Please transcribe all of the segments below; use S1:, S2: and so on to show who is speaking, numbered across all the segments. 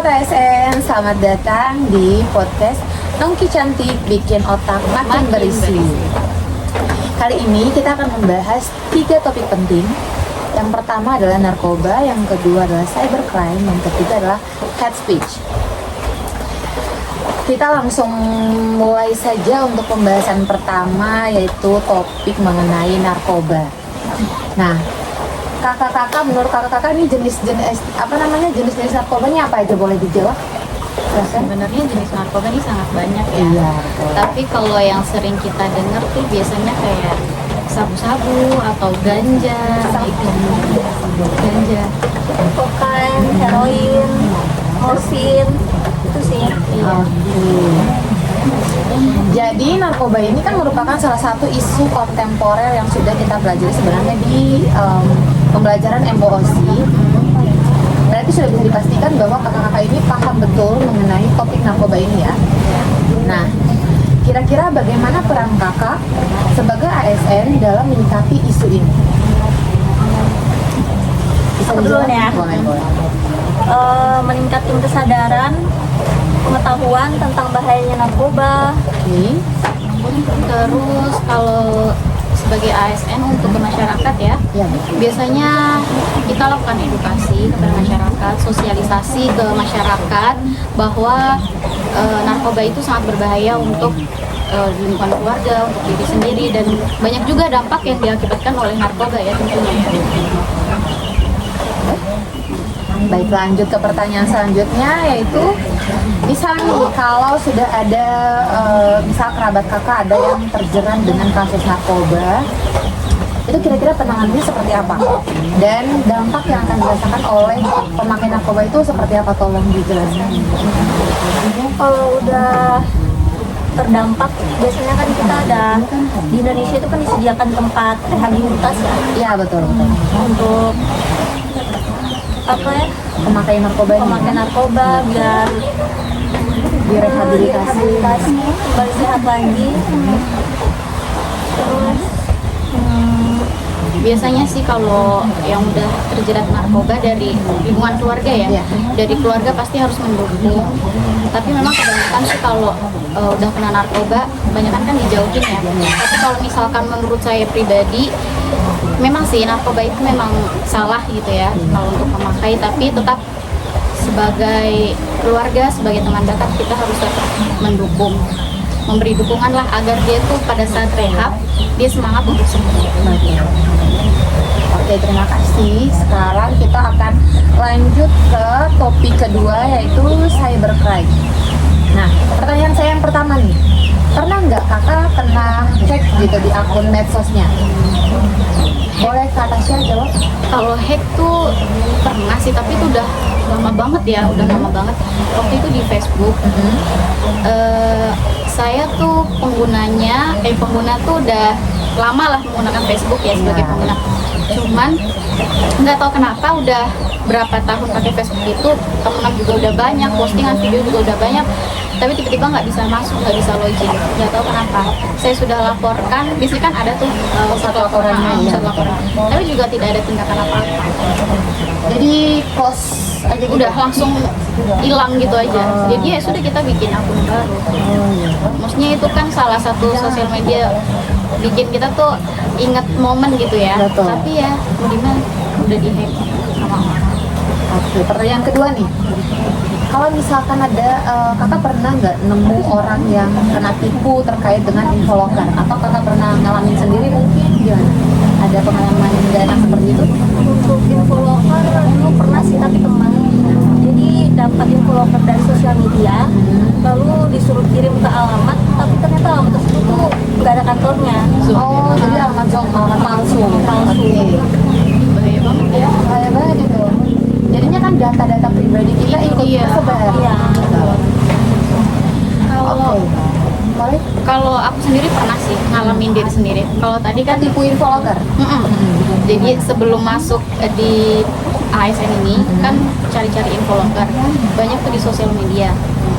S1: Sobat ASN, selamat datang di podcast Nongki Cantik Bikin Otak Makin Berisi. Kali ini kita akan membahas 3 topik penting. Yang pertama adalah narkoba, yang kedua adalah cybercrime, yang ketiga adalah hate speech. Kita langsung mulai saja untuk pembahasan pertama, yaitu topik mengenai narkoba. Nah, kakak-kakak, menurut kakak-kakak ini jenis-jenis narkobanya apa aja, boleh dijawab?
S2: Sebenarnya jenis narkoba ini sangat banyak ya.
S1: Iya,
S2: tapi kalau yang sering kita dengar tuh biasanya kayak sabu-sabu atau ganja, ganja,
S3: kokain, heroin, morfin, itu sih.
S2: iya.
S1: Jadi narkoba ini kan merupakan salah satu isu kontemporer yang sudah kita pelajari sebenarnya di pembelajaran MOOC. Berarti sudah bisa dipastikan bahwa kakak-kakak ini paham betul mengenai topik narkoba ini ya. Nah, kira-kira bagaimana peran kakak sebagai ASN dalam menyikapi isu ini? Bisa
S3: Aku duluan ya.
S1: Boleh.
S3: Meningkatkan kesadaran, pengetahuan tentang bahayanya narkoba.
S1: Oke.
S2: Terus kalau sebagai ASN untuk ke masyarakat ya,
S1: Ya,
S2: biasanya kita lakukan edukasi kepada masyarakat, sosialisasi ke masyarakat bahwa narkoba itu sangat berbahaya untuk lingkungan keluarga, untuk diri sendiri, dan banyak juga dampak yang diakibatkan oleh narkoba ya tentunya.
S1: baik, lanjut ke pertanyaan selanjutnya, yaitu misalnya kalau sudah ada misal kerabat kakak ada yang terjerat dengan kasus narkoba, itu kira-kira penanganannya seperti apa? Dan dampak yang akan dirasakan oleh pemakai narkoba itu seperti apa? Tolong dijelaskan.
S3: Kalau udah terdampak, biasanya kan kita ada di Indonesia itu kan disediakan tempat rehabilitasi ya,
S1: Iya, betul.
S3: untuk apa ya,
S1: Pemakai narkoba ini
S3: pemakai narkoba biar
S1: direhabilitasi.
S3: kembali sehat lagi. Terus
S2: Biasanya sih kalau yang udah terjerat narkoba dari lingkungan keluarga ya,
S1: Iya.
S2: dari keluarga pasti harus mendukung. Tapi memang kebanyakan sih kalau udah kena narkoba, kebanyakan kan dijauhin ya. Tapi kalau misalkan menurut saya pribadi, memang sih narkoba itu memang salah gitu ya kalau untuk memakai. Tapi tetap sebagai keluarga, sebagai teman dekat, kita harus tetap mendukung, memberi dukungan lah agar dia tuh pada saat rehab dia semangat untuk sembuh.
S1: Oke, terima kasih. Sekarang kita akan lanjut ke topik kedua, yaitu cybercrime. Nah, pertanyaan saya yang pertama nih, pernah nggak kakak kena hack gitu di akun medsosnya? Boleh Kak Tasya jawab?
S2: Kalau hack tuh pernah sih, tapi itu udah lama banget ya, udah lama banget. Waktu itu di Facebook, saya tuh pengguna tuh udah lama lah menggunakan Facebook ya sebagai pengguna. Cuman nggak tahu kenapa udah berapa tahun pakai Facebook itu, temen juga udah banyak, postingan video juga udah banyak, tapi tiba-tiba nggak bisa masuk, nggak bisa login, nggak tahu kenapa. Saya sudah laporkan, biasanya kan ada tuh satu laporannya, tapi juga tidak ada tindakan apa-apa.
S1: Jadi post aja gitu?
S2: Udah langsung hilang gitu aja. Jadi ya sudah, kita bikin akun baru. Maksudnya itu kan salah satu sosial media bikin kita tuh ingat momen gitu ya.
S1: Betul.
S2: Tapi ya mau gimana, udah dihack sama orang.
S1: Oke, pertanyaan kedua nih. Kalau misalkan ada, kakak pernah nggak nemu orang yang kena tipu terkait dengan infoloker? Atau kakak pernah ngalamin sendiri mungkin? Gimana? Ada pengalaman nggak enak seperti itu?
S3: untuk infoloker dulu pernah sih, tapi teman. Jadi dapat infoloker dari sosial media, lalu disuruh kirim ke alamat, tapi ternyata alamat tersebut tuh nggak ada kantornya.
S1: Oh, jadi alamat palsu. Oke.
S2: Bahaya banget ya.
S1: Bahaya banget itu. Jadinya kan data-data pribadi kita ikut
S2: Iya.
S1: tersebar.
S3: Iya.
S2: Kalau
S1: Oke. Boleh?
S2: kalau aku sendiri pernah sih ngalamin diri sendiri. Kalau tadi kan
S1: Tipu infoloker.
S2: jadi sebelum masuk di ASN ini kan cari-cari infoloker, banyak tuh di sosial media.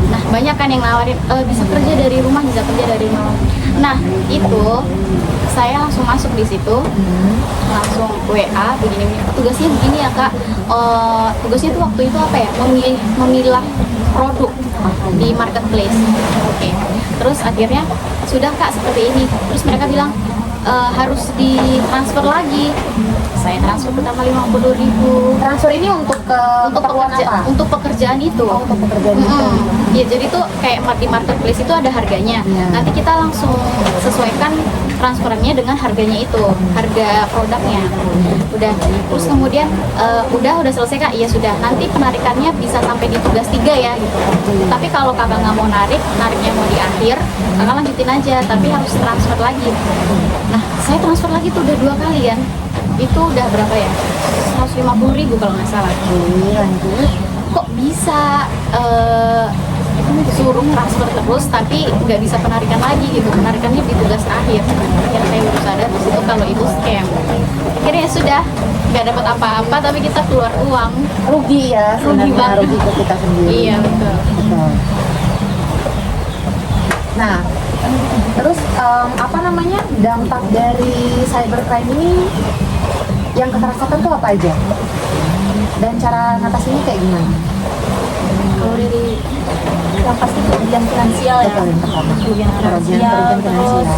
S2: Nah, banyak kan yang nawarin bisa kerja dari rumah, bisa kerja dari rumah. Nah itu saya langsung masuk di situ, langsung WA begini, tugasnya begini ya kak. Tugasnya tuh waktu itu apa ya, memilah produk di marketplace. Oke. Terus akhirnya sudah kak seperti ini. Terus mereka bilang harus ditransfer lagi. Saya transfer pertama 50.000.
S1: Transfer ini untuk keperluan apa?
S2: Untuk pekerjaan itu.
S1: Oh, untuk pekerjaan itu.
S2: Iya, jadi tuh kayak di marketplace itu ada harganya.
S1: Iya.
S2: Nanti kita langsung sesuaikan transferannya dengan harganya itu, harga produknya. Udah. Terus kemudian udah selesai kak. Iya sudah. Nanti penarikannya bisa sampai di tugas 3 ya gitu. Tapi kalau kakak nggak mau nariknya mau di akhir, kakak lanjutin aja. Tapi harus transfer lagi. Nah, saya transfer lagi tuh udah 2 kali kan. Itu udah berapa ya? 150.000 kalau nggak salah.
S1: Lanjut.
S2: Kok bisa suruh transfer terus tapi nggak bisa penarikan lagi gitu, penarikannya di tugas akhir. Akhirnya saya baru sadar di situ kalau itu scam. Akhirnya sudah nggak dapat apa-apa tapi kita keluar uang.
S1: Rugi ya,
S2: Rugi
S1: sebenarnya
S2: banget.
S1: rugi ke kita sendiri.
S2: Iya betul.
S1: Betul. Nah, terus apa namanya, dampak dari cybercrime ini yang kakak rasakan tuh apa aja? Dan cara ngatasinnya kayak gimana?
S3: Kalau dari yang pasti kerugian finansial ya,
S1: Betul, yang pertama.
S3: kerugian finansial,
S1: Kerugian finansial.
S3: terus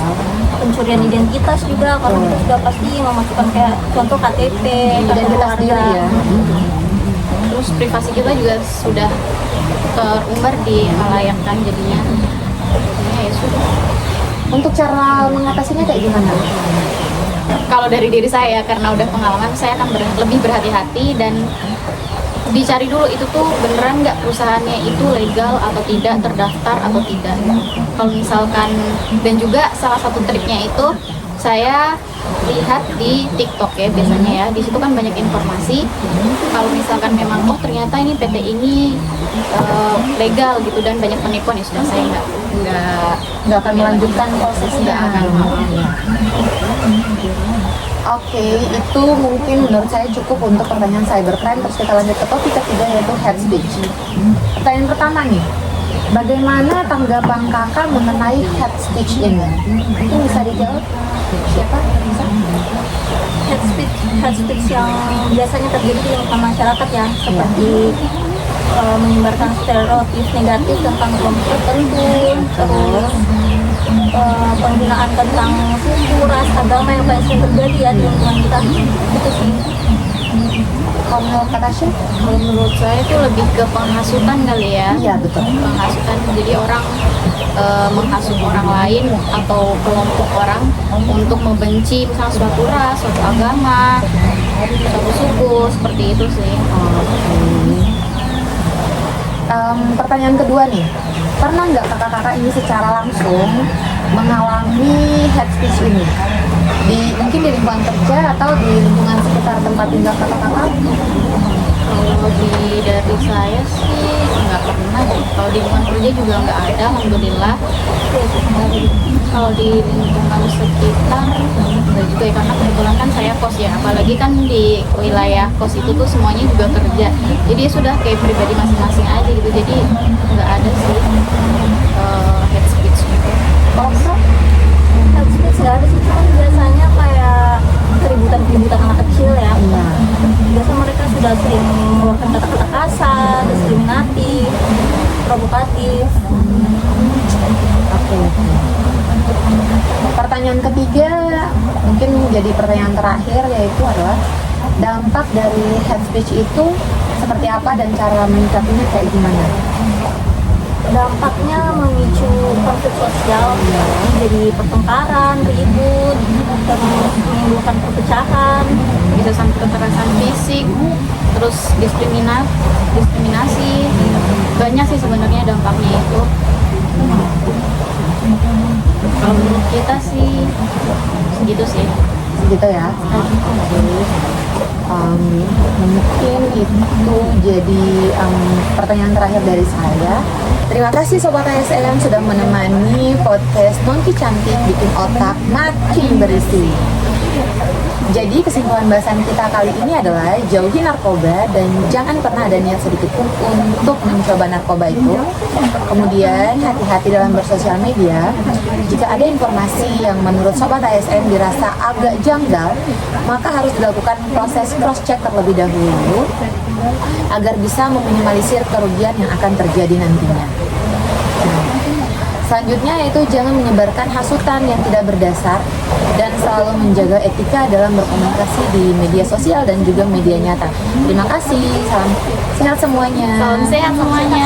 S3: pencurian identitas juga, karena kita sudah pasti memasukkan kayak contoh KTP, kartu
S1: Identitas
S3: keluarga.
S1: diri ya.
S2: Terus privasi kita juga sudah terumbar di halayak kan jadinya. Ya sudah.
S1: Untuk cara mengatasinya kayak gimana?
S2: Kalau dari diri saya karena udah pengalaman, saya akan lebih berhati-hati dan dicari dulu itu tuh beneran nggak perusahaannya itu legal atau tidak, terdaftar atau tidak. Kalau misalkan, dan juga salah satu triknya itu saya lihat di TikTok ya biasanya ya, di situ kan banyak informasi. Kalau misalkan memang ternyata ini PT ini legal gitu dan banyak penipuan, ya sudah saya
S1: Nggak akan melanjutkan prosesnya.
S2: nggak akan.
S1: Oke, itu mungkin menurut saya cukup untuk pertanyaan cybercrime. Terus kita lanjut ke topik ketiga, yaitu hate speech. Pertanyaan pertama nih, bagaimana tanggapan kakak mengenai hate speech ini? Itu bisa dijawab? Siapa? Bisa?
S3: Hate speech yang biasanya terjadi di lingkungan masyarakat ya, seperti menyebarkan stereotip negatif tentang kelompok tertentu, terus penggunaan tentang suku, ras, agama yang paling sering terjadi ya di lingkungan kita. Itu sih.
S1: Kalau menurut kak Tasya?
S2: Kalau menurut saya itu lebih ke penghasutan kali ya.
S1: Iya, betul.
S2: Penghasutan, jadi orang menghasut orang lain atau kelompok orang untuk membenci misalnya suatu ras, suatu agama, suatu suku, seperti itu sih.
S1: Pertanyaan kedua nih, pernah nggak kakak-kakak ini secara langsung mengalami hate speech ini? Mungkin di lingkungan kerja atau di lingkungan sekitar tempat tinggal kakak-kakak?
S2: Kalau dari saya sih nggak pernah. Kalau di lingkungan kerja juga nggak ada, alhamdulillah. Kalau di lingkungan sekitar nggak juga ya, karena kebetulan kan saya kos ya, apalagi kan di wilayah kos itu tuh semuanya juga kerja, jadi ya sudah kayak pribadi masing-masing aja gitu, jadi nggak ada sih hate speech gitu.
S3: Hate speech nggak ada sih, cuman biasanya kayak keributan anak kecil ya. Biasa mereka sudah sering mengeluarkan kata-kata kasar, diskriminatif, provokatif.
S1: Oke. Pertanyaan ketiga mungkin menjadi pertanyaan terakhir, yaitu adalah dampak dari hate speech itu seperti apa dan cara menyikapinya kayak gimana?
S3: Dampaknya memicu konflik sosial, jadi pertengkaran, ribut, terus menimbulkan perpecahan.
S2: Bisa sampai kekerasan fisik, terus diskriminasi, banyak sih sebenarnya dampaknya itu. Kalau menurut kita sih segitu sih.
S1: Gitu ya. Mungkin itu jadi pertanyaan terakhir dari saya. Terima kasih Sobat ASLM sudah menemani podcast Nongki Cantik bikin otak makin berisi. Jadi kesimpulan bahasan kita kali ini adalah jauhi narkoba dan jangan pernah ada niat sedikit pun untuk mencoba narkoba itu. Kemudian hati-hati dalam bersosial media. Jika ada informasi yang menurut Sobat ASN dirasa agak janggal, maka harus dilakukan proses cross check terlebih dahulu agar bisa meminimalisir kerugian yang akan terjadi nantinya. Selanjutnya yaitu jangan menyebarkan hasutan yang tidak berdasar dan selalu menjaga etika dalam berkomunikasi di media sosial dan juga media nyata. Terima kasih, salam sehat semuanya.
S2: Salam sehat semuanya.